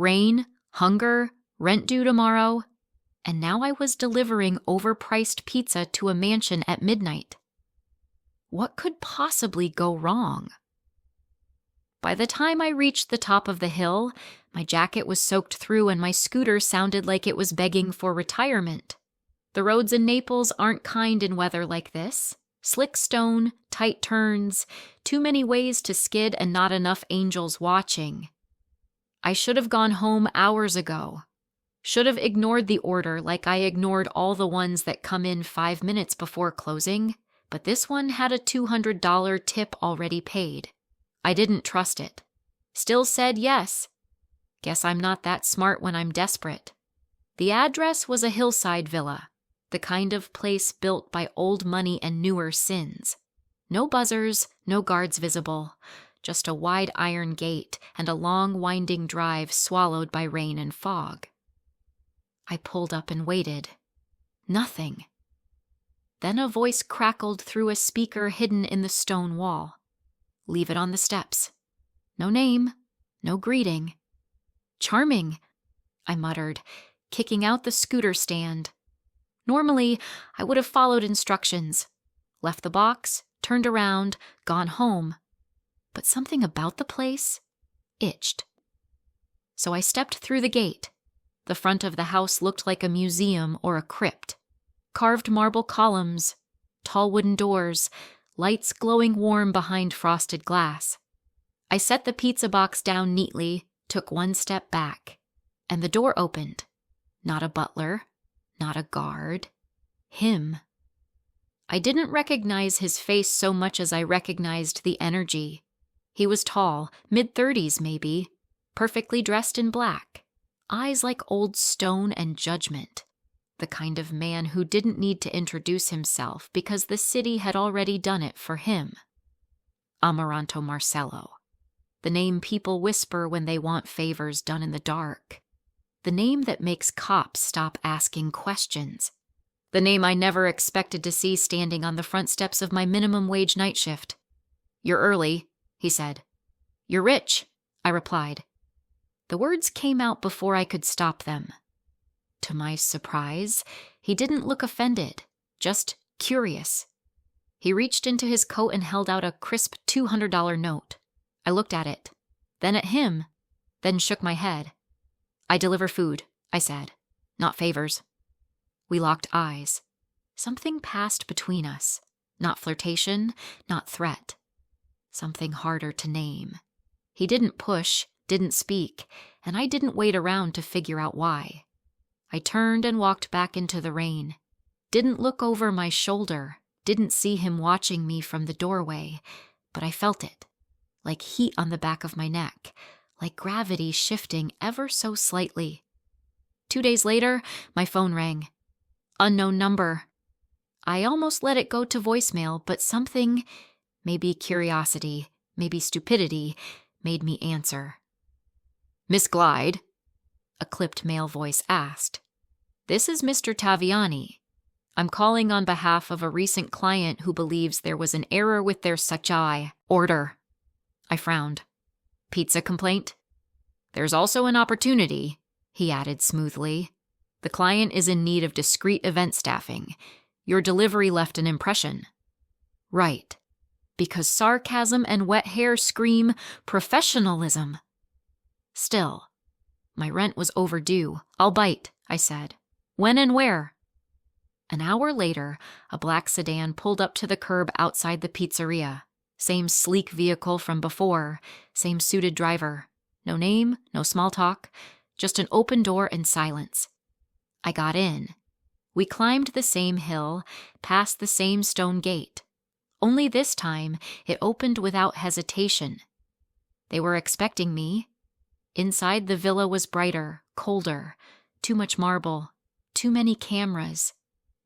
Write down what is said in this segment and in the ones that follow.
Rain, hunger, rent due tomorrow, and now I was delivering overpriced pizza to a mansion at midnight. What could possibly go wrong? By the time I reached the top of the hill, my jacket was soaked through and my scooter sounded like it was begging for retirement. The roads in Naples aren't kind in weather like this. Slick stone, tight turns, too many ways to skid and not enough angels watching. I should have gone home hours ago. Should have ignored the order like I ignored all the ones that come in 5 minutes before closing, but this one had a $200 tip already paid. I didn't trust it. Still said yes. Guess I'm not that smart when I'm desperate. The address was a hillside villa, the kind of place built by old money and newer sins. No buzzers, no guards visible, just a wide iron gate and a long winding drive swallowed by rain and fog. I pulled up and waited. Nothing. Then a voice crackled through a speaker hidden in the stone wall. Leave it on the steps. No name, no greeting. Charming, I muttered, kicking out the scooter stand. Normally, I would have followed instructions, left the box, turned around, gone home. But something about the place itched. So I stepped through the gate. The front of the house looked like a museum or a crypt. Carved marble columns, tall wooden doors, lights glowing warm behind frosted glass. I set the pizza box down neatly, took one step back, and the door opened. Not a butler, not a guard. Him. I didn't recognize his face so much as I recognized the energy. He was tall, mid-30s maybe, perfectly dressed in black, eyes like old stone and judgment. The kind of man who didn't need to introduce himself because the city had already done it for him. Amaranto Marcelo. The name people whisper when they want favors done in the dark. The name that makes cops stop asking questions. The name I never expected to see standing on the front steps of my minimum wage night shift. "You're early," he said. "You're rich," I replied. The words came out before I could stop them. To my surprise, he didn't look offended, just curious. He reached into his coat and held out a crisp $200 note. I looked at it, then at him, then shook my head. "I deliver food," I said, "not favors." We locked eyes. Something passed between us. Not flirtation, not threat. Something harder to name. He didn't push, didn't speak, and I didn't wait around to figure out why. I turned and walked back into the rain. Didn't look over my shoulder, didn't see him watching me from the doorway, but I felt it, like heat on the back of my neck, like gravity shifting ever so slightly. 2 days later, my phone rang. Unknown number. I almost let it go to voicemail, but something, maybe curiosity, maybe stupidity, made me answer. "Miss Glide?" a clipped male voice asked. "This is Mr. Taviani. I'm calling on behalf of a recent client who believes there was an error with their sacai order." I frowned. "Pizza complaint?" "There's also an opportunity," he added smoothly. "The client is in need of discreet event staffing. Your delivery left an impression." Right. Because sarcasm and wet hair scream professionalism. Still, my rent was overdue. "I'll bite," I said. "When and where?" An hour later, a black sedan pulled up to the curb outside the pizzeria. Same sleek vehicle from before, same suited driver. No name, no small talk, just an open door and silence. I got in. We climbed the same hill, past the same stone gate. Only this time, it opened without hesitation. They were expecting me. Inside, the villa was brighter, colder, too much marble, too many cameras,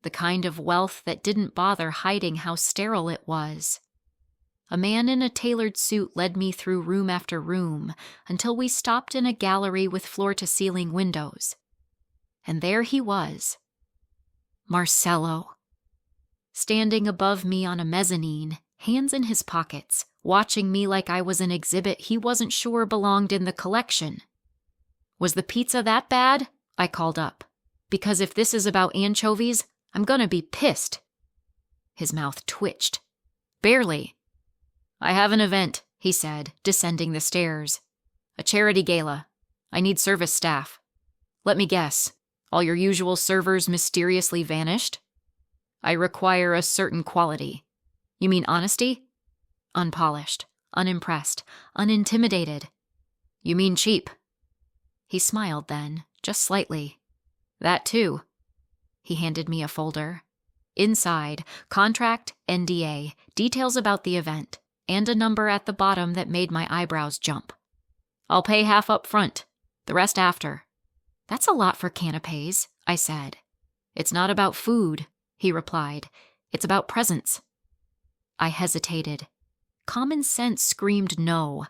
the kind of wealth that didn't bother hiding how sterile it was. A man in a tailored suit led me through room after room until we stopped in a gallery with floor-to-ceiling windows. And there he was. Marcelo. Standing above me on a mezzanine, hands in his pockets, watching me like I was an exhibit he wasn't sure belonged in the collection. Was the pizza that bad? I called up. Because if this is about anchovies, I'm gonna be pissed. His mouth twitched. Barely. I have an event, he said, descending the stairs. A charity gala. I need service staff. Let me guess. All your usual servers mysteriously vanished? I require a certain quality. You mean honesty? Unpolished, unimpressed, unintimidated. You mean cheap? He smiled then, just slightly. That too. He handed me a folder. Inside, contract, NDA, details about the event, and a number at the bottom that made my eyebrows jump. I'll pay half up front, the rest after. That's a lot for canapes, I said. It's not about food, he replied. It's about presents. I hesitated. Common sense screamed no,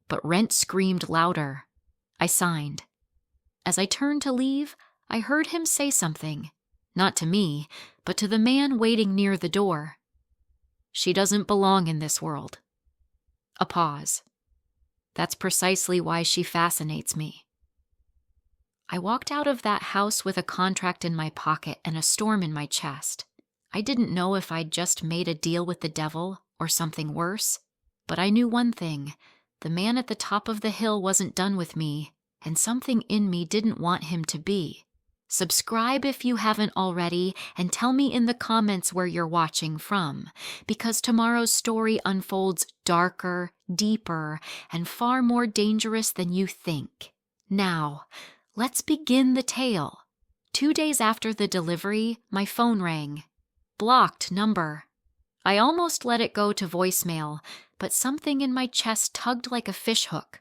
but rent screamed louder. I signed. As I turned to leave, I heard him say something, not to me, but to the man waiting near the door. She doesn't belong in this world. A pause. That's precisely why she fascinates me. I walked out of that house with a contract in my pocket and a storm in my chest. I didn't know if I'd just made a deal with the devil or something worse, but I knew one thing. The man at the top of the hill wasn't done with me, and something in me didn't want him to be. Subscribe if you haven't already, and tell me in the comments where you're watching from, because tomorrow's story unfolds darker, deeper, and far more dangerous than you think. Now, let's begin the tale. 2 days after the delivery, my phone rang. Blocked number. I almost let it go to voicemail, but something in my chest tugged like a fishhook.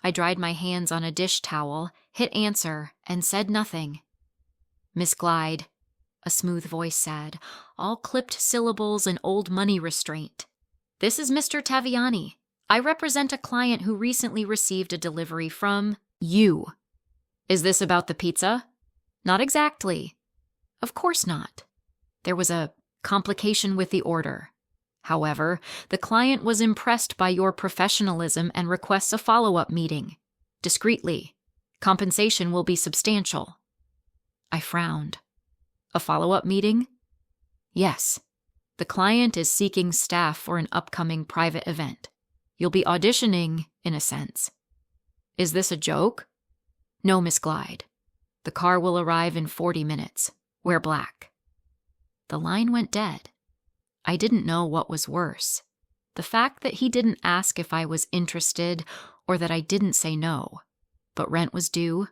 I dried my hands on a dish towel, hit answer, and said nothing. Miss Glide, a smooth voice said, all clipped syllables and old money restraint. This is Mr. Taviani. I represent a client who recently received a delivery from you. Is this about the pizza? Not exactly. Of course not. There was a complication with the order. However, the client was impressed by your professionalism and requests a follow-up meeting. Discreetly. Compensation will be substantial. I frowned. A follow-up meeting? Yes. The client is seeking staff for an upcoming private event. You'll be auditioning, in a sense. Is this a joke? No, Miss Glide. The car will arrive in 40 minutes. Wear black. The line went dead. I didn't know what was worse. The fact that he didn't ask if I was interested or that I didn't say no. But rent was due.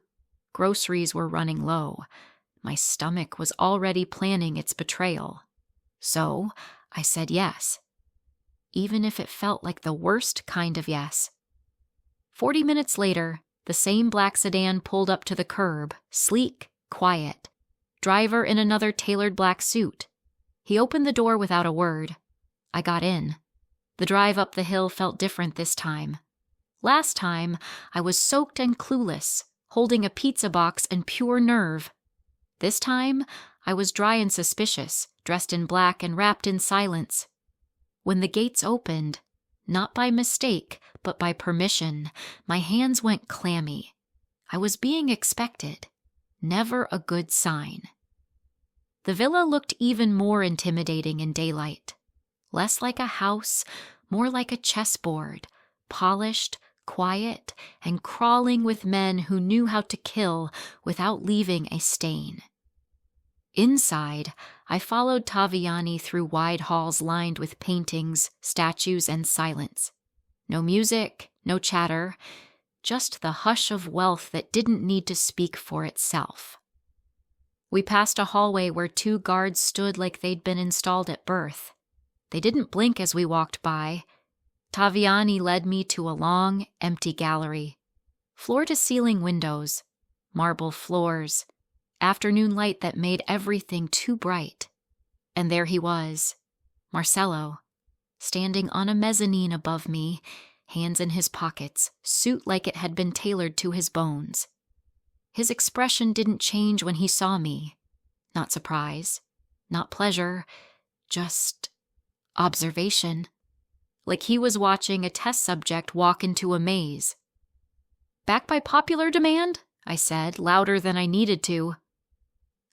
Groceries were running low. My stomach was already planning its betrayal. So I said yes. Even if it felt like the worst kind of yes. 40 minutes later, the same black sedan pulled up to the curb, sleek, quiet. Driver in another tailored black suit. He opened the door without a word. I got in. The drive up the hill felt different this time. Last time, I was soaked and clueless, holding a pizza box and pure nerve. This time, I was dry and suspicious, dressed in black and wrapped in silence. When the gates opened, not by mistake, but by permission, my hands went clammy. I was being expected. Never a good sign. The villa looked even more intimidating in daylight. Less like a house, more like a chessboard, polished, quiet, and crawling with men who knew how to kill without leaving a stain. Inside, I followed Taviani through wide halls lined with paintings, statues, and silence. No music, no chatter, just the hush of wealth that didn't need to speak for itself. We passed a hallway where 2 guards stood like they'd been installed at birth. They didn't blink as we walked by. Taviani led me to a long, empty gallery. Floor-to-ceiling windows, marble floors, afternoon light that made everything too bright. And there he was, Marcelo, standing on a mezzanine above me, hands in his pockets, suit like it had been tailored to his bones. His expression didn't change when he saw me. Not surprise, not pleasure, just observation. Like he was watching a test subject walk into a maze. Back by popular demand? I said, louder than I needed to.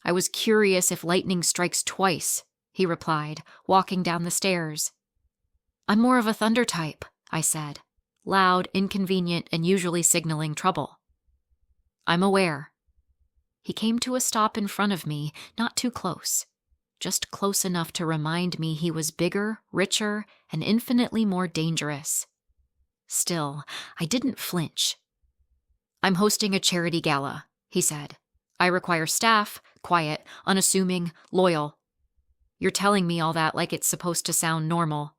I was curious if lightning strikes twice, he replied, walking down the stairs. I'm more of a thunder type, I said, loud, inconvenient, and usually signaling trouble. I'm aware. He came to a stop in front of me, not too close, just close enough to remind me he was bigger, richer, and infinitely more dangerous. Still, I didn't flinch. I'm hosting a charity gala, he said. I require staff, quiet, unassuming, loyal. You're telling me all that like it's supposed to sound normal.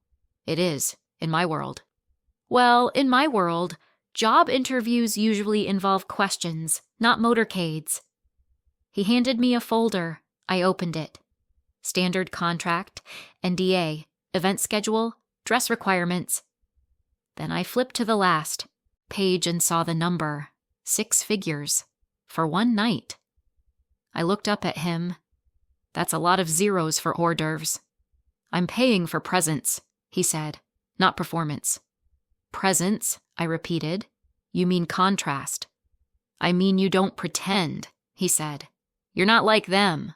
It is, in my world. Well, in my world, job interviews usually involve questions, not motorcades. He handed me a folder. I opened it. Standard contract, NDA, event schedule, dress requirements. Then I flipped to the last page and saw the number, 6 figures, for one night. I looked up at him. That's a lot of zeros for hors d'oeuvres. I'm paying for presence, he said, not performance. Presence, I repeated. You mean contrast. I mean you don't pretend, he said. You're not like them.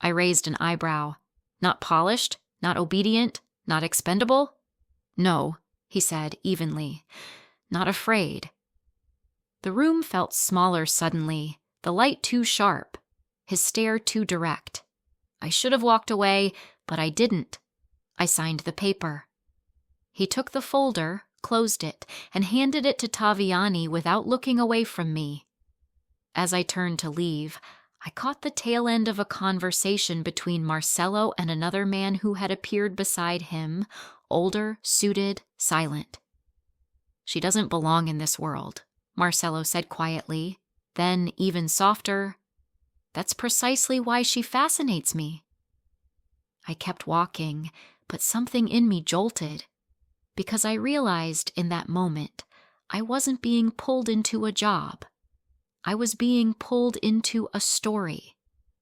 I raised an eyebrow. Not polished, not obedient, not expendable? No, he said evenly. Not afraid. The room felt smaller suddenly, the light too sharp, his stare too direct. I should have walked away, but I didn't. I signed the paper. He took the folder, closed it, and handed it to Taviani without looking away from me. As I turned to leave, I caught the tail end of a conversation between Marcelo and another man who had appeared beside him, older, suited, silent. She doesn't belong in this world, Marcelo said quietly. Then, even softer, that's precisely why she fascinates me. I kept walking, but something in me jolted, because I realized in that moment I wasn't being pulled into a job. I was being pulled into a story,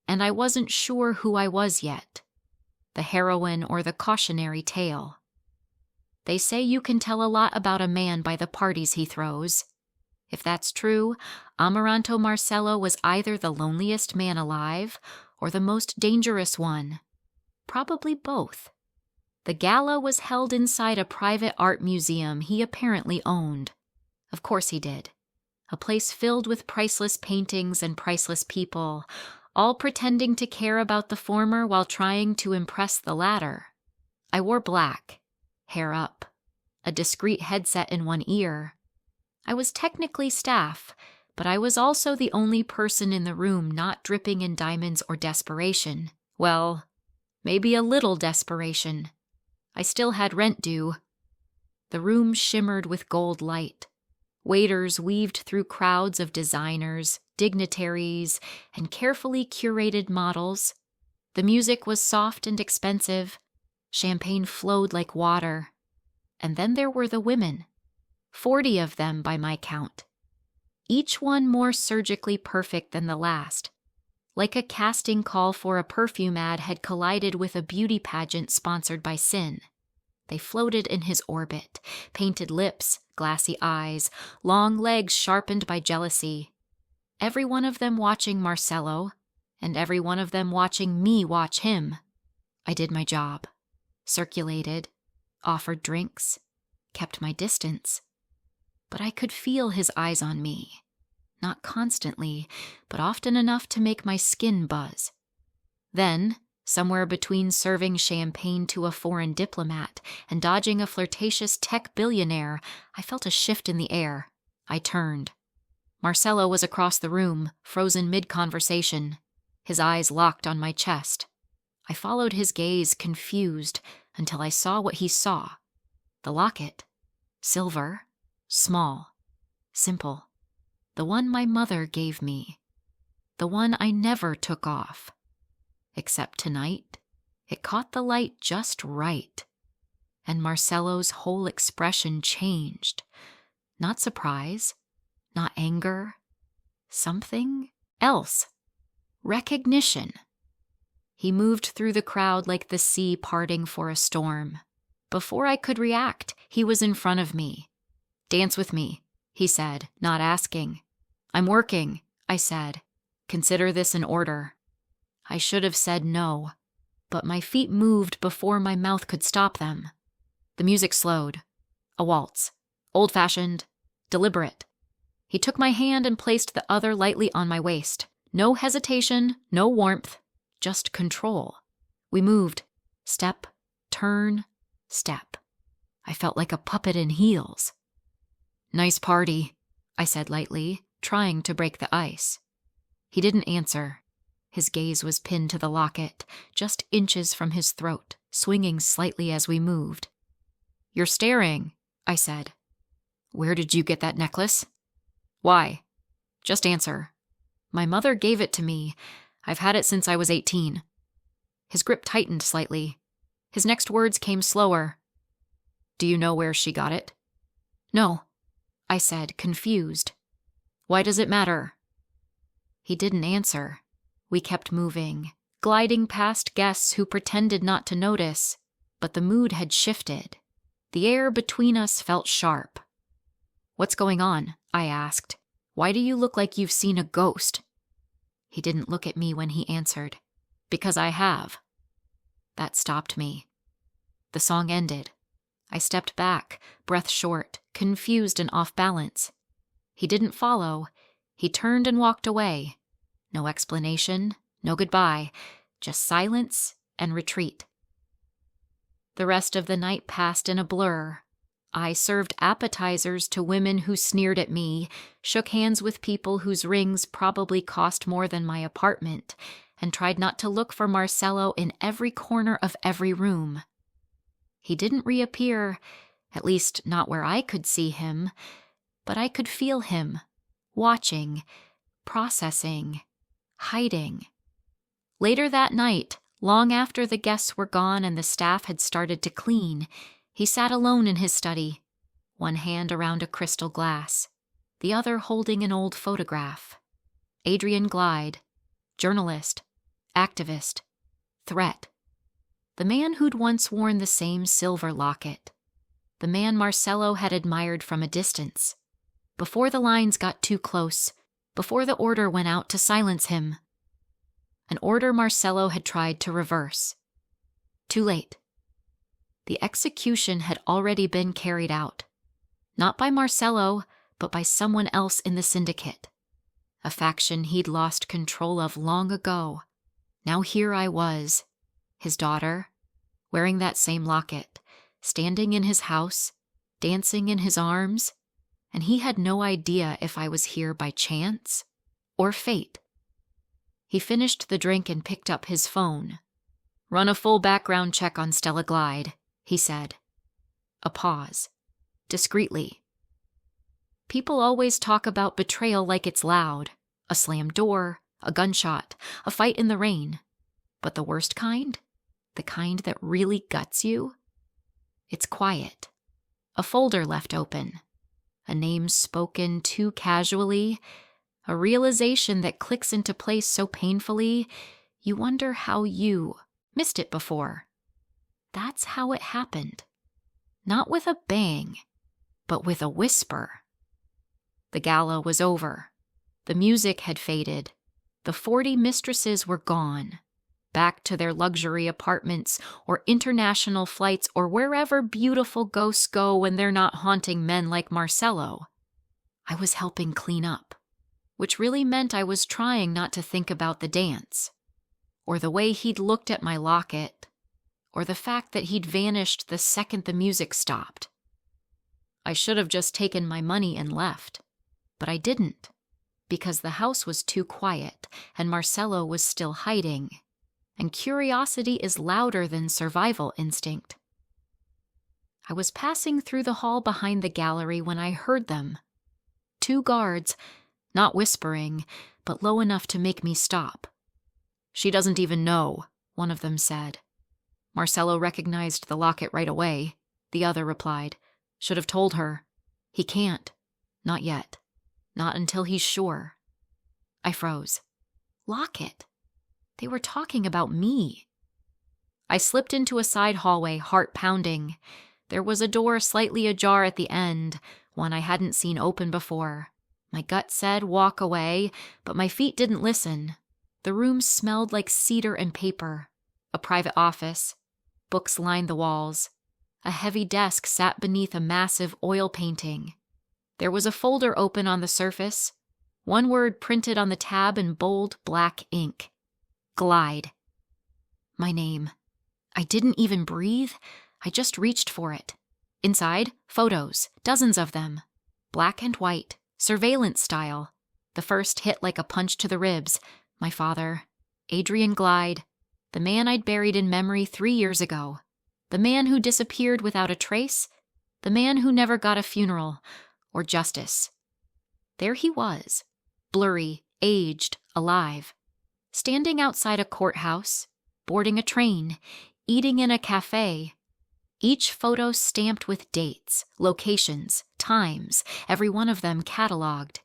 and I wasn't sure who I was yet, the heroine or the cautionary tale. They say you can tell a lot about a man by the parties he throws. If that's true, Amaranto Marcelo was either the loneliest man alive or the most dangerous one. Probably both. The gala was held inside a private art museum he apparently owned. Of course he did. A place filled with priceless paintings and priceless people, all pretending to care about the former while trying to impress the latter. I wore black, hair up, a discreet headset in one ear. I was technically staff, but I was also the only person in the room not dripping in diamonds or desperation. Well, maybe a little desperation. I still had rent due. The room shimmered with gold light. Waiters weaved through crowds of designers, dignitaries, and carefully curated models. The music was soft and expensive. Champagne flowed like water. And then there were the women, 40 of them by my count. Each one more surgically perfect than the last, like a casting call for a perfume ad had collided with a beauty pageant sponsored by Sin. They floated in his orbit, painted lips, glassy eyes, long legs sharpened by jealousy. Every one of them watching Marcelo, and every one of them watching me watch him. I did my job, circulated, offered drinks, kept my distance. But I could feel his eyes on me, not constantly, but often enough to make my skin buzz. Then, somewhere between serving champagne to a foreign diplomat and dodging a flirtatious tech billionaire, I felt a shift in the air. I turned. Marcelo was across the room, frozen mid-conversation, his eyes locked on my chest. I followed his gaze, confused, until I saw what he saw. The locket. Silver. Small. Simple. The one my mother gave me. The one I never took off. Except tonight, it caught the light just right. And Marcelo's whole expression changed. Not surprise, not anger. Something else. Recognition. He moved through the crowd like the sea parting for a storm. Before I could react, he was in front of me. "Dance with me," he said, not asking. I'm working, I said. Consider this an order. I should have said no, but my feet moved before my mouth could stop them. The music slowed. A waltz. Old-fashioned. Deliberate. He took my hand and placed the other lightly on my waist. No hesitation, no warmth, just control. We moved. Step, turn, step. I felt like a puppet in heels. Nice party, I said lightly, trying to break the ice. He didn't answer. His gaze was pinned to the locket, just inches from his throat, swinging slightly as we moved. You're staring, I said. Where did you get that necklace? Why? Just answer. My mother gave it to me. I've had it since I was 18. His grip tightened slightly. His next words came slower. Do you know where she got it? No, I said, confused. Why does it matter? He didn't answer. We kept moving, gliding past guests who pretended not to notice, but the mood had shifted. The air between us felt sharp. What's going on? I asked. Why do you look like you've seen a ghost? He didn't look at me when he answered. Because I have. That stopped me. The song ended. I stepped back, breath short, confused and off balance. He didn't follow. He turned and walked away. No explanation, no goodbye, just silence and retreat. The rest of the night passed in a blur. I served appetizers to women who sneered at me, shook hands with people whose rings probably cost more than my apartment, and tried not to look for Marcelo in every corner of every room. He didn't reappear, at least not where I could see him, but I could feel him, watching, processing, hiding. Later that night, long after the guests were gone and the staff had started to clean, he sat alone in his study, one hand around a crystal glass, the other holding an old photograph. Adrian Glide, journalist, activist, threat. The man who'd once worn the same silver locket. The man Marcelo had admired from a distance. Before the lines got too close, before the order went out to silence him. An order Marcelo had tried to reverse. Too late. The execution had already been carried out. Not by Marcelo, but by someone else in the syndicate. A faction he'd lost control of long ago. Now here I was, his daughter, wearing that same locket, standing in his house, dancing in his arms, and he had no idea if I was here by chance or fate. He finished the drink and picked up his phone. Run a full background check on Stella Glide, he said. A pause. Discreetly. People always talk about betrayal like it's loud. A slammed door, a gunshot, a fight in the rain. But the worst kind? The kind that really guts you? It's quiet. A folder left open. A name spoken too casually. A realization that clicks into place so painfully, you wonder how you missed it before. That's how it happened. Not with a bang, but with a whisper. The gala was over. The music had faded. The 40 mistresses were gone, back to their luxury apartments or international flights or wherever beautiful ghosts go when they're not haunting men like Marcelo. I was helping clean up, which really meant I was trying not to think about the dance, or the way he'd looked at my locket, or the fact that he'd vanished the second the music stopped. I should have just taken my money and left, but I didn't, because the house was too quiet and Marcelo was still hiding, and curiosity is louder than survival instinct. I was passing through the hall behind the gallery when I heard them. 2 guards, not whispering, but low enough to make me stop. She doesn't even know, one of them said. Marcelo recognized the locket right away, the other replied. Should have told her. He can't. Not yet. Not until he's sure. I froze. Locket? They were talking about me. I slipped into a side hallway, heart pounding. There was a door slightly ajar at the end, one I hadn't seen open before. My gut said walk away, but my feet didn't listen. The room smelled like cedar and paper. A private office. Books lined the walls. A heavy desk sat beneath a massive oil painting. There was a folder open on the surface. One word printed on the tab in bold black ink. Glide. My name. I didn't even breathe. I just reached for it. Inside, photos, dozens of them. Black and white, surveillance style. The first hit like a punch to the ribs. My father. Adrian Glide. The man I'd buried in memory 3 years ago. The man who disappeared without a trace. The man who never got a funeral or justice. There he was, blurry, aged, alive. Standing outside a courthouse, boarding a train, eating in a cafe. Each photo stamped with dates, locations, times, every one of them cataloged.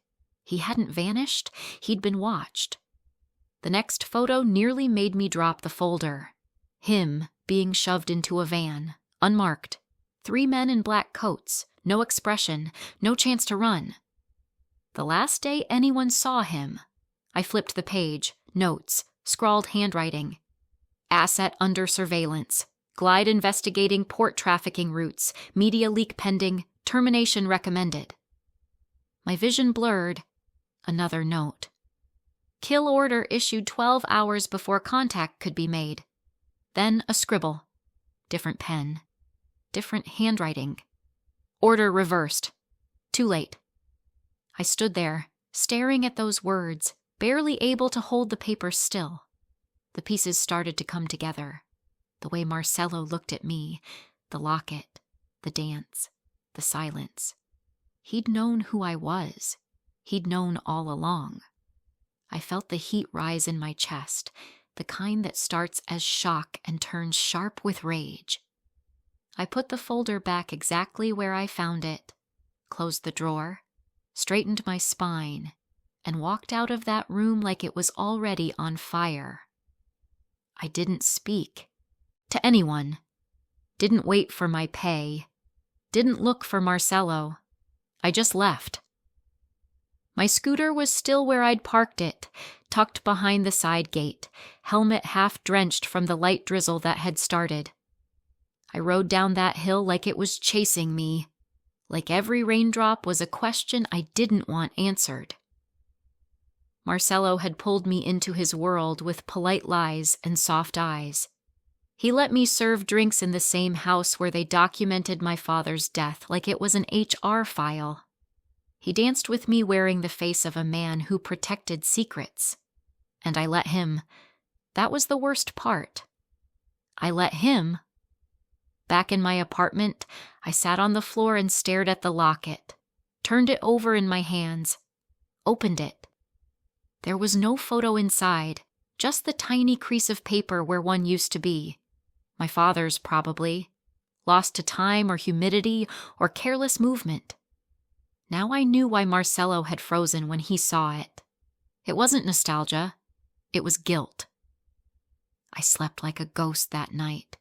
He hadn't vanished, he'd been watched. The next photo nearly made me drop the folder. Him being shoved into a van, unmarked. 3 men in black coats, no expression, no chance to run. The last day anyone saw him. I flipped the page, notes, scrawled handwriting. Asset under surveillance. Glide investigating port trafficking routes. Media leak pending. Termination recommended. My vision blurred. Another note. Kill order issued 12 hours before contact could be made. Then a scribble. Different pen. Different handwriting. Order reversed. Too late. I stood there, staring at those words, barely able to hold the paper still. The pieces started to come together. The way Marcelo looked at me, the locket, the dance, the silence. He'd known who I was. He'd known all along. I felt the heat rise in my chest, the kind that starts as shock and turns sharp with rage. I put the folder back exactly where I found it, closed the drawer, straightened my spine, and walked out of that room like it was already on fire. I didn't speak to anyone, didn't wait for my pay, didn't look for Marcelo. I just left. My scooter was still where I'd parked it, tucked behind the side gate, helmet half drenched from the light drizzle that had started. I rode down that hill like it was chasing me, like every raindrop was a question I didn't want answered. Marcelo had pulled me into his world with polite lies and soft eyes. He let me serve drinks in the same house where they documented my father's death like it was an HR file. He danced with me wearing the face of a man who protected secrets. And I let him. That was the worst part. I let him. Back in my apartment, I sat on the floor and stared at the locket, turned it over in my hands, opened it. There was no photo inside, just the tiny crease of paper where one used to be. My father's, probably. Lost to time or humidity or careless movement. Now I knew why Marcelo had frozen when he saw it. It wasn't nostalgia. It was guilt. I slept like a ghost that night.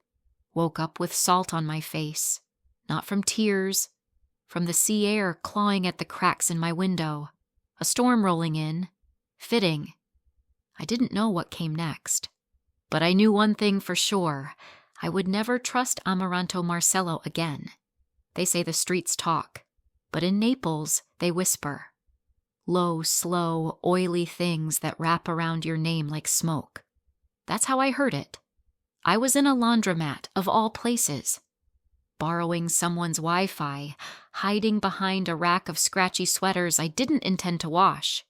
Woke up with salt on my face. Not from tears. From the sea air clawing at the cracks in my window. A storm rolling in. Fitting. I didn't know what came next. But I knew one thing for sure. I would never trust Amaranto Marcelo again. They say the streets talk. But in Naples, they whisper. Low, slow, oily things that wrap around your name like smoke. That's how I heard it. I was in a laundromat, of all places. Borrowing someone's Wi-Fi, hiding behind a rack of scratchy sweaters I didn't intend to wash.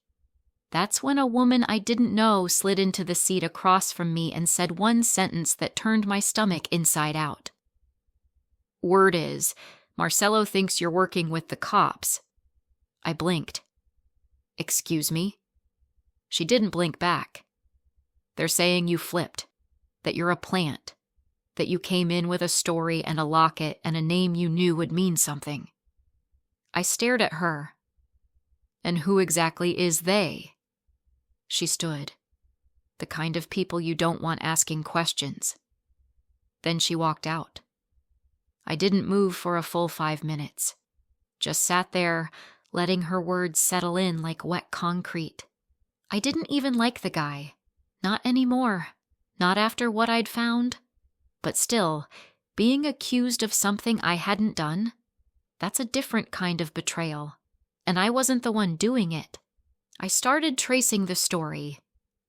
That's when a woman I didn't know slid into the seat across from me and said one sentence that turned my stomach inside out. Word is, Marcelo thinks you're working with the cops. I blinked. Excuse me? She didn't blink back. They're saying you flipped, that you're a plant, that you came in with a story and a locket and a name you knew would mean something. I stared at her. And who exactly is they? She stood. The kind of people you don't want asking questions. Then she walked out. I didn't move for a full 5 minutes. Just sat there, letting her words settle in like wet concrete. I didn't even like the guy. Not anymore. Not after what I'd found. But still, being accused of something I hadn't done, that's a different kind of betrayal. And I wasn't the one doing it. I started tracing the story.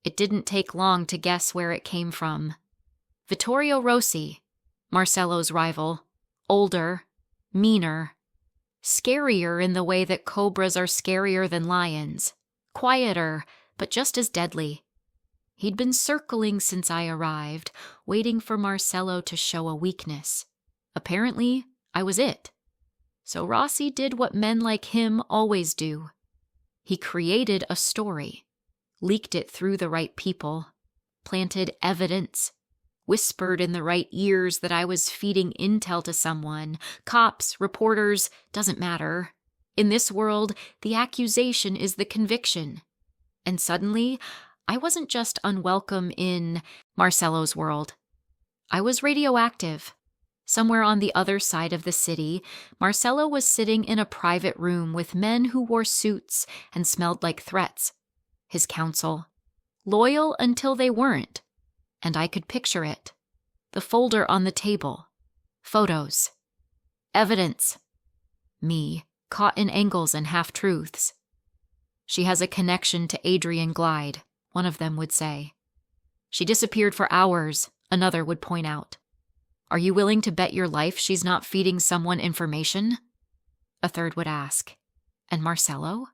It didn't take long to guess where it came from. Vittorio Rossi, Marcelo's rival, older, meaner, scarier in the way that cobras are scarier than lions, quieter, but just as deadly. He'd been circling since I arrived, waiting for Marcelo to show a weakness. Apparently, I was it. So Rossi did what men like him always do. He created a story, leaked it through the right people, planted evidence, whispered in the right ears that I was feeding intel to someone, cops, reporters, doesn't matter. In this world, the accusation is the conviction. And suddenly, I wasn't just unwelcome in Marcelo's world. I was radioactive. Somewhere on the other side of the city, Marcelo was sitting in a private room with men who wore suits and smelled like threats. His counsel. Loyal until they weren't. And I could picture it. The folder on the table. Photos. Evidence. Me, caught in angles and half-truths. She has a connection to Adrian Glyde, one of them would say. She disappeared for hours, another would point out. Are you willing to bet your life she's not feeding someone information? A third would ask. And Marcelo?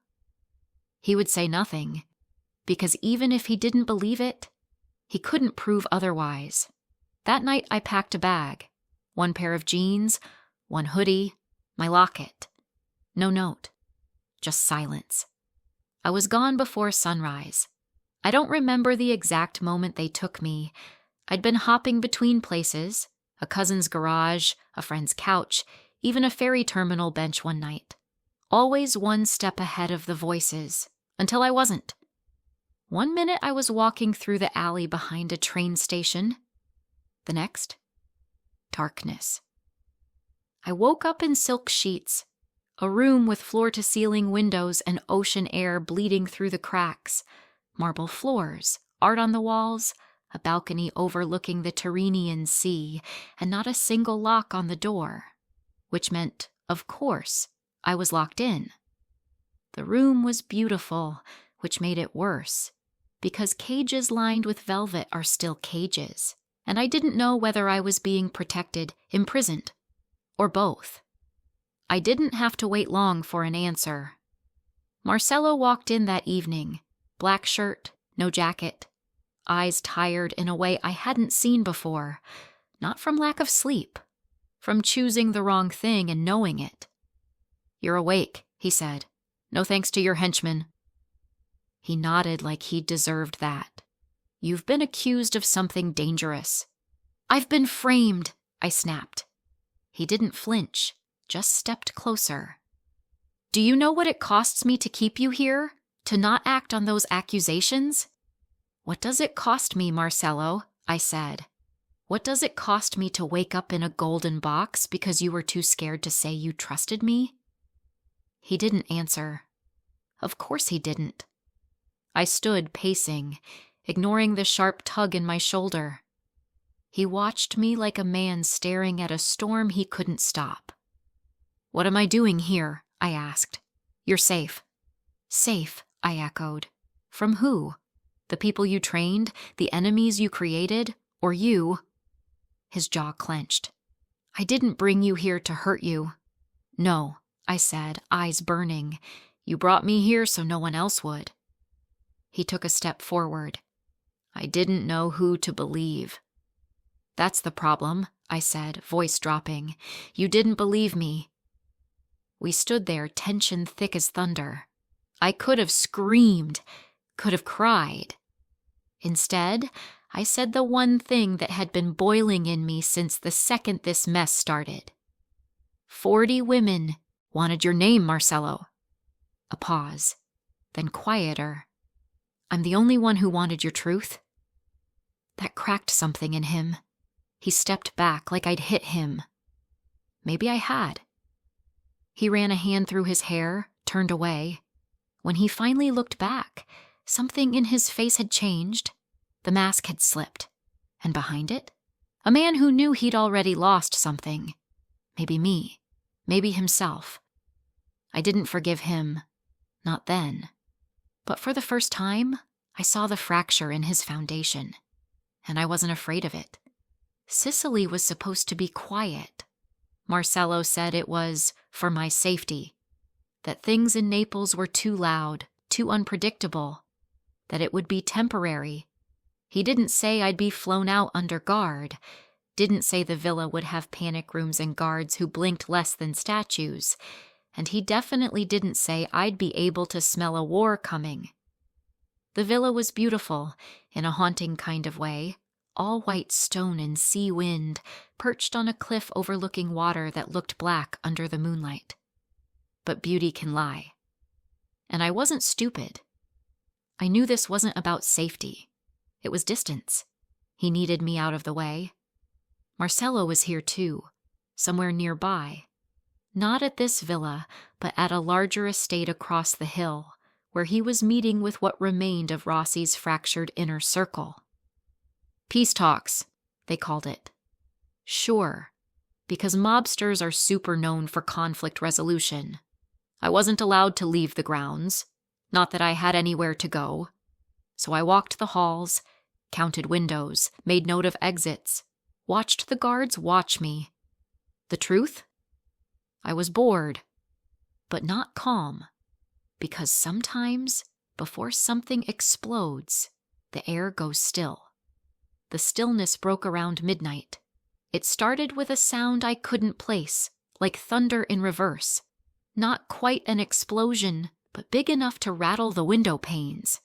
He would say nothing, because even if he didn't believe it, he couldn't prove otherwise. That night I packed a bag, 1 pair of jeans, 1 hoodie, my locket. No note, just silence. I was gone before sunrise. I don't remember the exact moment they took me. I'd been hopping between places, a cousin's garage, a friend's couch, even a ferry terminal bench one night. Always one step ahead of the voices, until I wasn't. One minute I was walking through the alley behind a train station. The next, darkness. I woke up in silk sheets, a room with floor-to-ceiling windows and ocean air bleeding through the cracks, marble floors, art on the walls, a balcony overlooking the Tyrrhenian Sea, and not a single lock on the door, which meant, of course, I was locked in. The room was beautiful, which made it worse, because cages lined with velvet are still cages, and I didn't know whether I was being protected, imprisoned, or both. I didn't have to wait long for an answer. Marcelo walked in that evening, black shirt, no jacket, eyes tired in a way I hadn't seen before, not from lack of sleep, from choosing the wrong thing and knowing it. You're awake, he said. No thanks to your henchman. He nodded like he deserved that. You've been accused of something dangerous. I've been framed, I snapped. He didn't flinch, just stepped closer. Do you know what it costs me to keep you here? To not act on those accusations? What does it cost me, Marcelo? I said. What does it cost me to wake up in a golden box because you were too scared to say you trusted me? He didn't answer. Of course he didn't. I stood pacing, ignoring the sharp tug in my shoulder. He watched me like a man staring at a storm he couldn't stop. What am I doing here? I asked. You're safe. Safe, I echoed. From who? The people you trained, the enemies you created, or you? His jaw clenched. I didn't bring you here to hurt you. No, I said, eyes burning. You brought me here so no one else would. He took a step forward. I didn't know who to believe. That's the problem, I said, voice dropping. You didn't believe me. We stood there, tension thick as thunder. I could have screamed, could have cried. Instead, I said the one thing that had been boiling in me since the second this mess started. 40 women wanted your name, Marcelo. A pause, then quieter. I'm the only one who wanted your truth. That cracked something in him. He stepped back like I'd hit him. Maybe I had. He ran a hand through his hair, turned away. When he finally looked back, something in his face had changed. The mask had slipped. And behind it, a man who knew he'd already lost something. Maybe me. Maybe himself. I didn't forgive him. Not then. But for the first time, I saw the fracture in his foundation. And I wasn't afraid of it. Sicily was supposed to be quiet. Marcelo said it was for my safety. That things in Naples were too loud, too unpredictable. That it would be temporary. He didn't say I'd be flown out under guard. Didn't say the villa would have panic rooms and guards who blinked less than statues. And he definitely didn't say I'd be able to smell a war coming. The villa was beautiful, in a haunting kind of way. All white stone and sea wind, perched on a cliff overlooking water that looked black under the moonlight. But beauty can lie. And I wasn't stupid. I knew this wasn't about safety. It was distance. He needed me out of the way. Marcelo was here too, somewhere nearby. Not at this villa, but at a larger estate across the hill, where he was meeting with what remained of Rossi's fractured inner circle. Peace talks, they called it. Sure, because mobsters are super known for conflict resolution. I wasn't allowed to leave the grounds, not that I had anywhere to go. So I walked the halls, counted windows, made note of exits, watched the guards watch me. The truth? I was bored, but not calm, because sometimes, before something explodes, the air goes still. The stillness broke around midnight. It started with a sound I couldn't place, like thunder in reverse. Not quite an explosion, but big enough to rattle the window panes.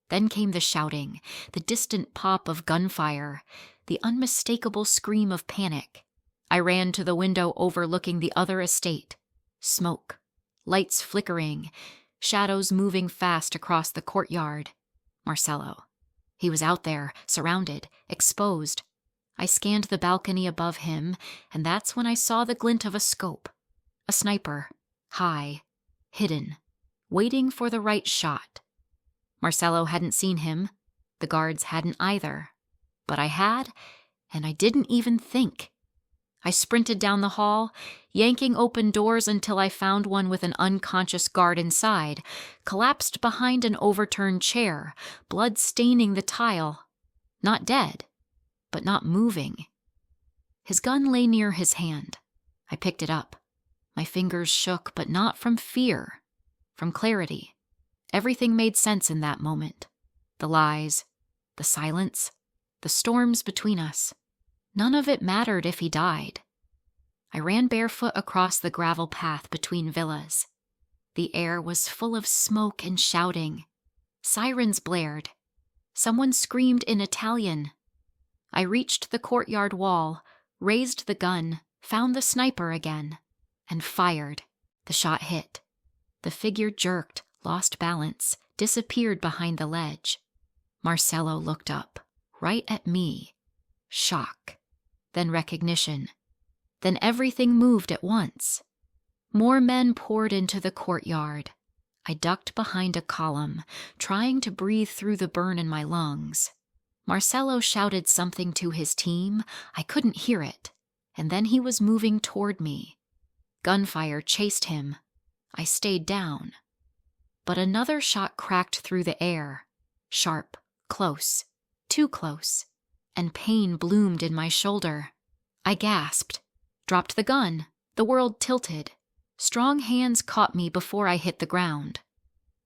Then came the shouting, the distant pop of gunfire, the unmistakable scream of panic. I ran to the window overlooking the other estate. Smoke, lights flickering, shadows moving fast across the courtyard. Marcelo. He was out there, surrounded, exposed. I scanned the balcony above him, and that's when I saw the glint of a scope. A sniper, high, hidden, waiting for the right shot. Marcelo hadn't seen him. The guards hadn't either. But I had, and I didn't even think. I sprinted down the hall, yanking open doors until I found one with an unconscious guard inside, collapsed behind an overturned chair, blood staining the tile. Not dead, but not moving. His gun lay near his hand. I picked it up. My fingers shook, but not from fear, from clarity. Everything made sense in that moment. The lies, the silence, the storms between us. None of it mattered if he died. I ran barefoot across the gravel path between villas. The air was full of smoke and shouting. Sirens blared. Someone screamed in Italian. I reached the courtyard wall, raised the gun, found the sniper again, and fired. The shot hit. The figure jerked, lost balance, disappeared behind the ledge. Marcelo looked up, right at me. Shock. Then recognition. Then everything moved at once. More men poured into the courtyard. I ducked behind a column, trying to breathe through the burn in my lungs. Marcelo shouted something to his team. I couldn't hear it. And then he was moving toward me. Gunfire chased him. I stayed down. But another shot cracked through the air. Sharp, close, too close. And pain bloomed in my shoulder. I gasped, dropped the gun. The world tilted. Strong hands caught me before I hit the ground.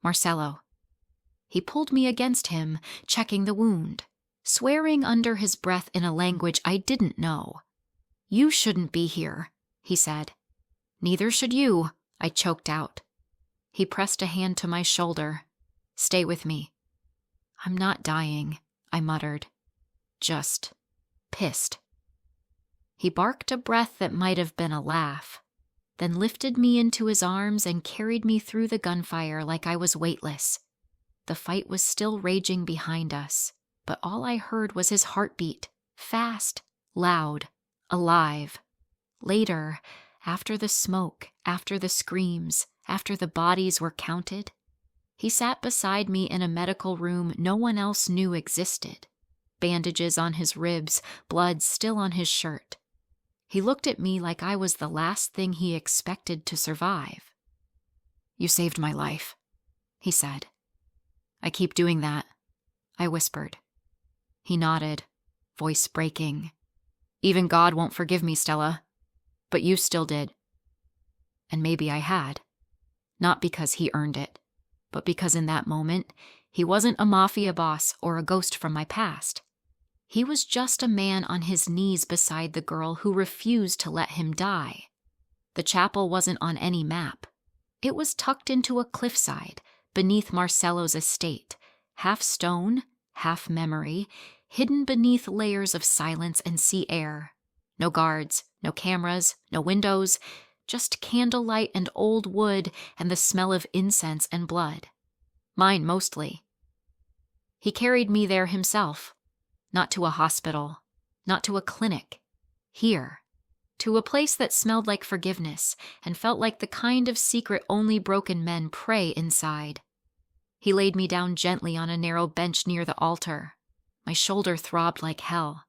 Marcelo. He pulled me against him, checking the wound, swearing under his breath in a language I didn't know. You shouldn't be here, he said. Neither should you, I choked out. He pressed a hand to my shoulder. Stay with me. I'm not dying, I muttered. Just pissed. He barked a breath that might have been a laugh, then lifted me into his arms and carried me through the gunfire like I was weightless. The fight was still raging behind us, but all I heard was his heartbeat, fast, loud, alive. Later, after the smoke, after the screams, after the bodies were counted, he sat beside me in a medical room no one else knew existed. Bandages on his ribs, blood still on his shirt. He looked at me like I was the last thing he expected to survive. "You saved my life," he said. "I keep doing that," I whispered. He nodded, voice breaking. "Even God won't forgive me, Stella. But you still did." And maybe I had. Not because he earned it, but because in that moment, he wasn't a mafia boss or a ghost from my past. He was just a man on his knees beside the girl who refused to let him die. The chapel wasn't on any map. It was tucked into a cliffside beneath Marcelo's estate, half stone, half memory, hidden beneath layers of silence and sea air. No guards, no cameras, no windows, just candlelight and old wood and the smell of incense and blood. Mine mostly. He carried me there himself. Not to a hospital, not to a clinic. Here, to a place that smelled like forgiveness and felt like the kind of secret only broken men pray inside. He laid me down gently on a narrow bench near the altar. My shoulder throbbed like hell.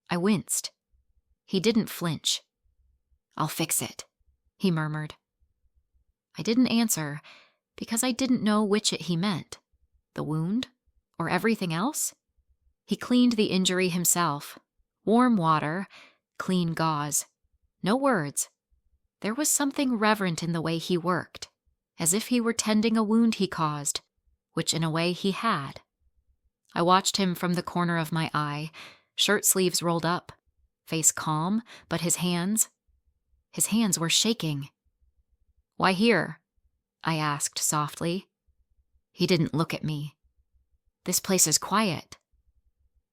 I winced. He didn't flinch. "I'll fix it," he murmured. I didn't answer because I didn't know which it he meant. The wound or everything else? He cleaned the injury himself. Warm water, clean gauze. No words. There was something reverent in the way he worked, as if he were tending a wound he caused, which in a way he had. I watched him from the corner of my eye, shirt sleeves rolled up, face calm, but his hands were shaking. "Why here?" I asked softly. He didn't look at me. "This place is quiet."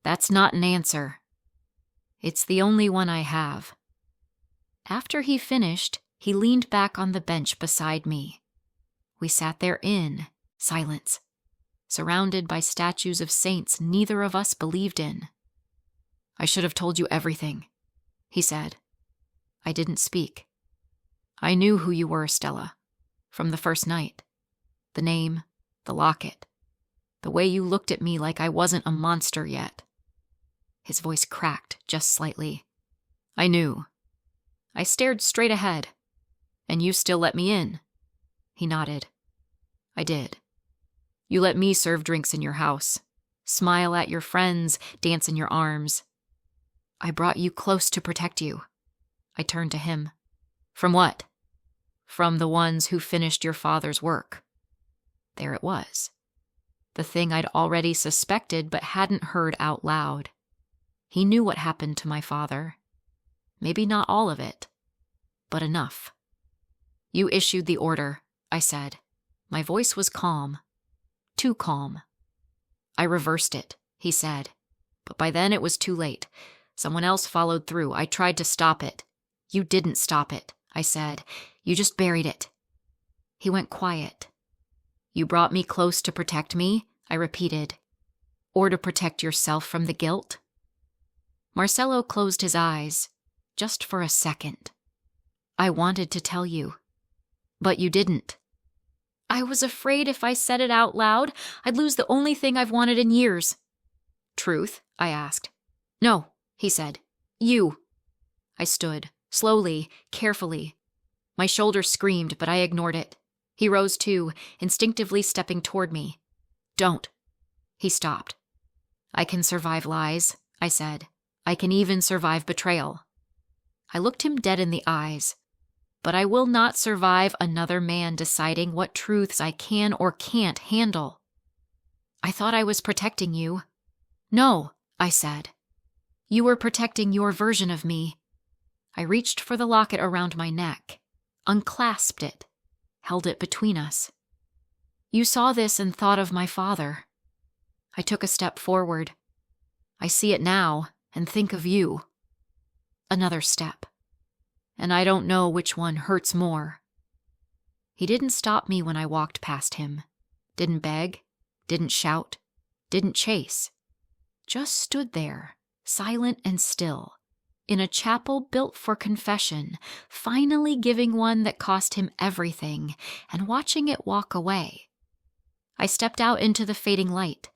"That's not an answer. It's the only one I have." After he finished, he leaned back on the bench beside me. We sat there in silence, surrounded by statues of saints neither of us believed in. "I should have told you everything," he said. I didn't speak. "I knew who you were, Stella, from the first night. The name, the locket, the way you looked at me like I wasn't a monster yet." His voice cracked just slightly. "I knew. I stared straight ahead. And you still let me in." He nodded. "I did. You let me serve drinks in your house, smile at your friends, dance in your arms. I brought you close to protect you." I turned to him. "From what?" "From the ones who finished your father's work." There it was. The thing I'd already suspected but hadn't heard out loud. He knew what happened to my father. Maybe not all of it, but enough. "You issued the order," I said. My voice was calm. Too calm. "I reversed it," he said. "But by then it was too late. Someone else followed through. I tried to stop it." "You didn't stop it," I said. "You just buried it." He went quiet. "You brought me close to protect me," I repeated. "Or to protect yourself from the guilt?" Marcelo closed his eyes, just for a second. "I wanted to tell you, but you didn't." "I was afraid if I said it out loud, I'd lose the only thing I've wanted in years." "Truth?" I asked. "No," he said. "You." I stood, slowly, carefully. My shoulder screamed, but I ignored it. He rose too, instinctively stepping toward me. "Don't." He stopped. "I can survive lies," I said. "I can even survive betrayal." I looked him dead in the eyes. "But I will not survive another man deciding what truths I can or can't handle." "I thought I was protecting you." "No," I said. "You were protecting your version of me." I reached for the locket around my neck, unclasped it, held it between us. "You saw this and thought of my father." I took a step forward. "I see it now and think of you." Another step. "And I don't know which one hurts more." He didn't stop me when I walked past him. Didn't beg, didn't shout, didn't chase. Just stood there, silent and still, in a chapel built for confession, finally giving one that cost him everything, and watching it walk away. I stepped out into the fading light,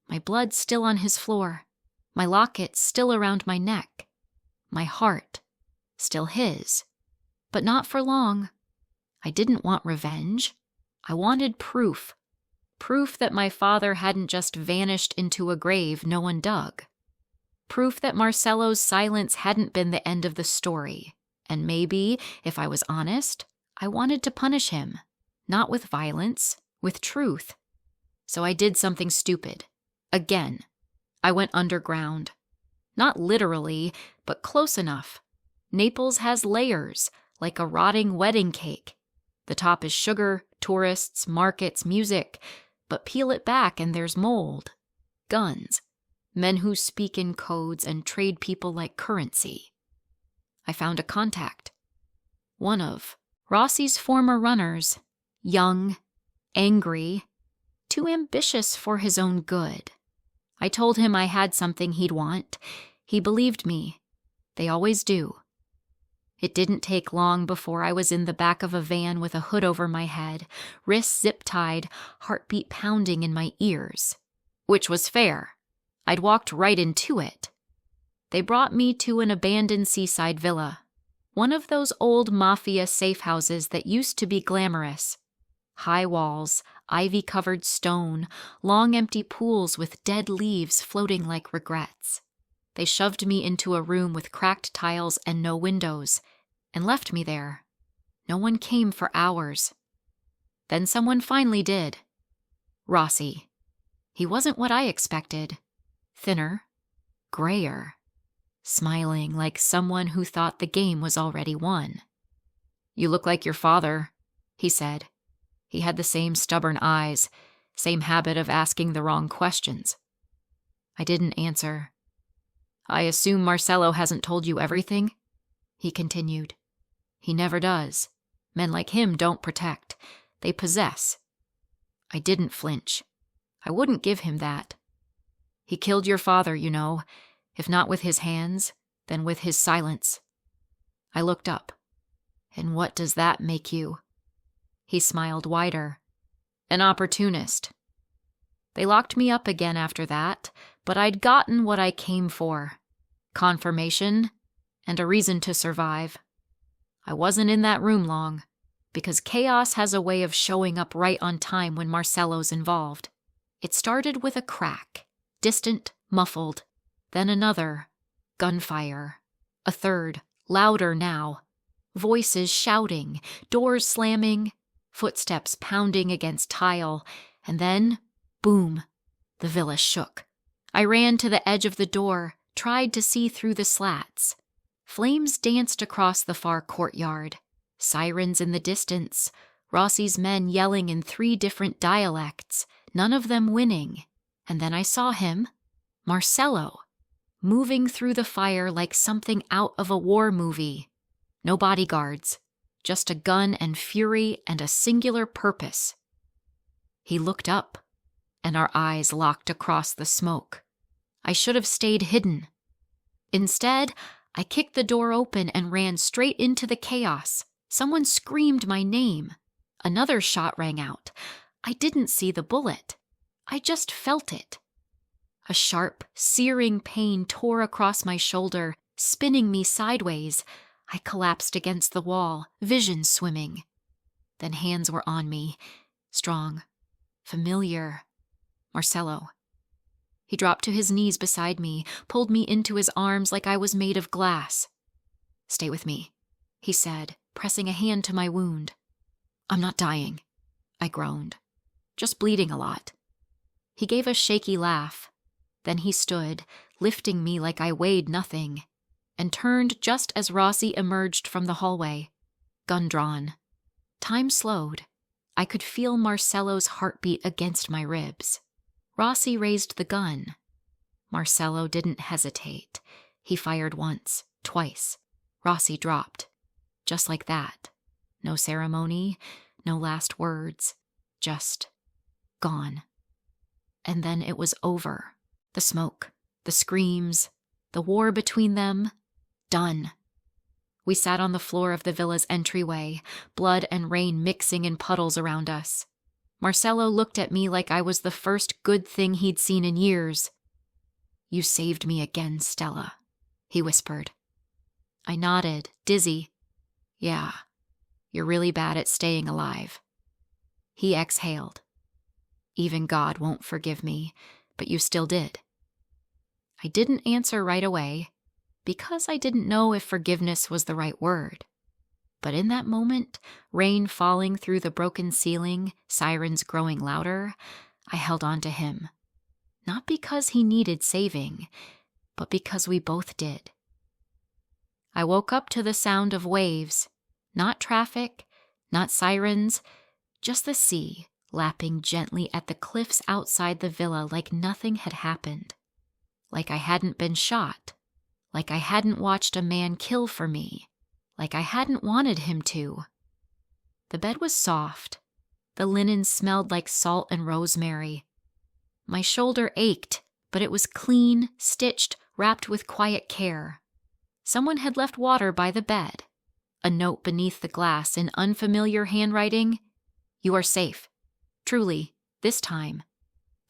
my blood still on his floor, my locket still around my neck, my heart still his. But not for long. I didn't want revenge. I wanted proof. Proof that my father hadn't just vanished into a grave no one dug. Proof that Marcelo's silence hadn't been the end of the story. And maybe, if I was honest, I wanted to punish him. Not with violence, with truth. So I did something stupid. Again. I went underground. Not literally, but close enough. Naples has layers, like a rotting wedding cake. The top is sugar, tourists, markets, music. But peel it back and there's mold. Guns. Men who speak in codes and trade people like currency. I found a contact. One of Rossi's former runners. Young, angry, too ambitious for his own good. I told him I had something he'd want. He believed me. They always do. It didn't take long before I was in the back of a van with a hood over my head, wrists zip-tied, heartbeat pounding in my ears. Which was fair. I'd walked right into it. They brought me to an abandoned seaside villa. One of those old Mafia safe houses that used to be glamorous. High walls, ivy-covered stone, long empty pools with dead leaves floating like regrets. They shoved me into a room with cracked tiles and no windows, and left me there. No one came for hours. Then someone finally did. Rossi. He wasn't what I expected. Thinner, grayer, smiling like someone who thought the game was already won. "You look like your father," he said. He had the same stubborn eyes, same habit of asking the wrong questions. I didn't answer. "I assume Marcelo hasn't told you everything?" he continued. "He never does. Men like him don't protect. They possess." I didn't flinch. I wouldn't give him that. "He killed your father, you know. If not with his hands, then with his silence." I looked up. "And what does that make you?" He smiled wider. "An opportunist." They locked me up again after that, but I'd gotten what I came for. Confirmation and a reason to survive. I wasn't in that room long, because chaos has a way of showing up right on time when Marcelo's involved. It started with a crack, distant, muffled, then another, gunfire, a third, louder now, voices shouting, doors slamming, footsteps pounding against tile, and then, boom, the villa shook. I ran to the edge of the door, tried to see through the slats. Flames danced across the far courtyard, sirens in the distance, Rossi's men yelling in 3 different dialects, none of them winning. And then I saw him, Marcelo, moving through the fire like something out of a war movie. No bodyguards, just a gun and fury and a singular purpose. He looked up, and our eyes locked across the smoke. I should have stayed hidden. Instead, I kicked the door open and ran straight into the chaos. Someone screamed my name. Another shot rang out. I didn't see the bullet. I just felt it. A sharp, searing pain tore across my shoulder, spinning me sideways. I collapsed against the wall, vision swimming. Then hands were on me, strong, familiar. Marcelo. He dropped to his knees beside me, pulled me into his arms like I was made of glass. "Stay with me," he said, pressing a hand to my wound. "I'm not dying," I groaned. "Just bleeding a lot." He gave a shaky laugh. Then he stood, lifting me like I weighed nothing, and turned just as Rossi emerged from the hallway, gun drawn. Time slowed. I could feel Marcelo's heartbeat against my ribs. Rossi raised the gun. Marcelo didn't hesitate. He fired once, twice. Rossi dropped. Just like that. No ceremony, no last words. Just gone. And then it was over. The smoke, the screams, the war between them. Done. We sat on the floor of the villa's entryway, blood and rain mixing in puddles around us. Marcelo looked at me like I was the first good thing he'd seen in years. "You saved me again, Stella," he whispered. I nodded, dizzy. "Yeah, you're really bad at staying alive." He exhaled. "Even God won't forgive me, but you still did." I didn't answer right away, because I didn't know if forgiveness was the right word. But in that moment, rain falling through the broken ceiling, sirens growing louder, I held on to him. Not because he needed saving, but because we both did. I woke up to the sound of waves, not traffic, not sirens, just the sea lapping gently at the cliffs outside the villa like nothing had happened. Like I hadn't been shot. Like I hadn't watched a man kill for me. Like I hadn't wanted him to. The bed was soft. The linen smelled like salt and rosemary. My shoulder ached, but it was clean, stitched, wrapped with quiet care. Someone had left water by the bed. A note beneath the glass in unfamiliar handwriting. "You are safe. Truly, this time.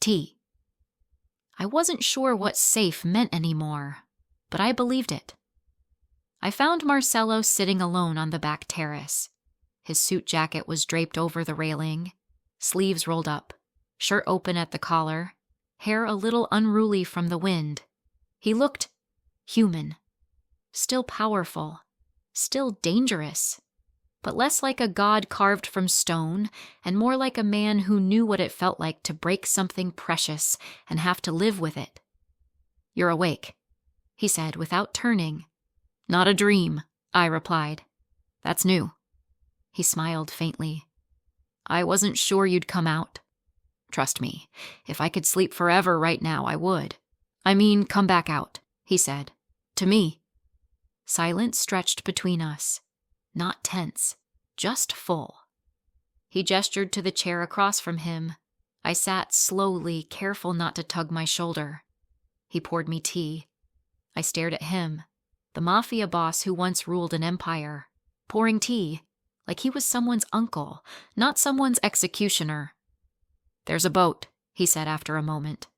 T." I wasn't sure what safe meant anymore, but I believed it. I found Marcelo sitting alone on the back terrace. His suit jacket was draped over the railing, sleeves rolled up, shirt open at the collar, hair a little unruly from the wind. He looked human, still powerful, still dangerous, but less like a god carved from stone and more like a man who knew what it felt like to break something precious and have to live with it. "You're awake," he said without turning. "Not a dream," I replied. "That's new." He smiled faintly. "I wasn't sure you'd come out. Trust me, if I could sleep forever right now, I would. I mean, come back out," he said. "To me." Silence stretched between us. Not tense, just full. He gestured to the chair across from him. I sat slowly, careful not to tug my shoulder. He poured me tea. I stared at him, the Mafia boss who once ruled an empire, pouring tea, like he was someone's uncle, not someone's executioner. "There's a boat," he said after a moment.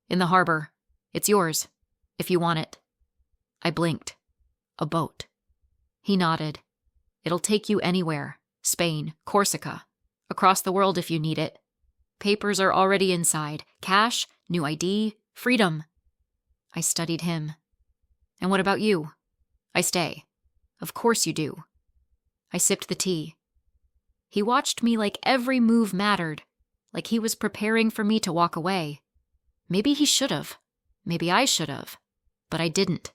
"In the harbor. It's yours, if you want it." I blinked. "A boat." He nodded. "It'll take you anywhere. Spain, Corsica. Across the world if you need it. Papers are already inside. Cash, new ID, freedom." I studied him. "And what about you?" "I stay." "Of course you do." I sipped the tea. He watched me like every move mattered, like he was preparing for me to walk away. Maybe he should have. Maybe I should have. But I didn't.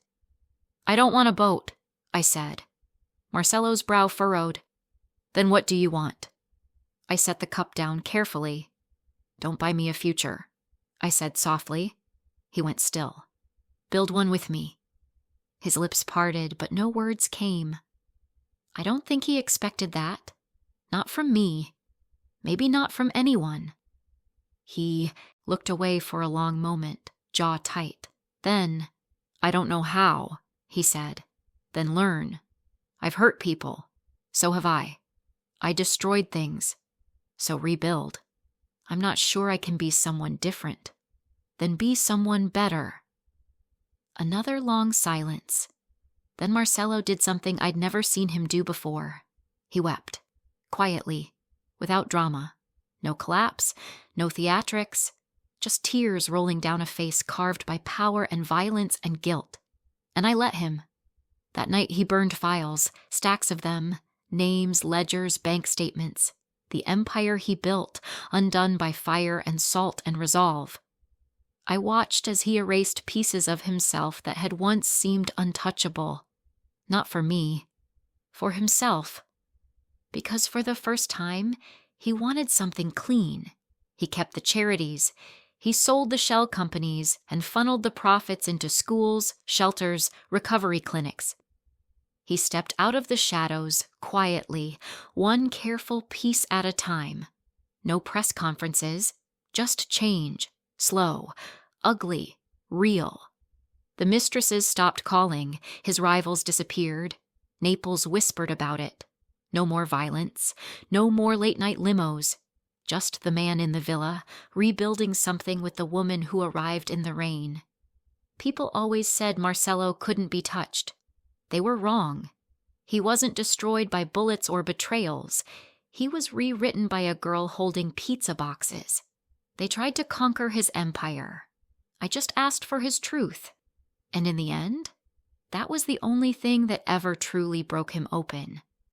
"I don't want a boat," I said. Marcelo's brow furrowed. "Then what do you want?" I set the cup down carefully. "Don't buy me a future," I said softly. He went still. "Build one with me." His lips parted, but no words came. I don't think he expected that. Not from me. Maybe not from anyone. He looked away for a long moment, jaw tight. Then, "I don't know how," he said. "Then learn. I've hurt people. So have I. I destroyed things. So rebuild. I'm not sure I can be someone different. Then be someone better." Another long silence. Then Marcelo did something I'd never seen him do before. He wept. Quietly. Without drama. No collapse. No theatrics. Just tears rolling down a face carved by power and violence and guilt. And I let him. That night he burned files, stacks of them, names, ledgers, bank statements. The empire he built, undone by fire and salt and resolve. I watched as he erased pieces of himself that had once seemed untouchable. Not for me. For himself. Because for the first time, he wanted something clean. He kept the charities. He sold the shell companies and funneled the profits into schools, shelters, recovery clinics. He stepped out of the shadows, quietly, one careful piece at a time. No press conferences, just change, slow, ugly, real. The mistresses stopped calling, his rivals disappeared. Naples whispered about it. No more violence, no more late-night limos. Just the man in the villa, rebuilding something with the woman who arrived in the rain. People always said Marcelo couldn't be touched. They were wrong. He wasn't destroyed by bullets or betrayals. He was rewritten by a girl holding pizza boxes. They tried to conquer his empire. I just asked for his truth. And in the end, that was the only thing that ever truly broke him open.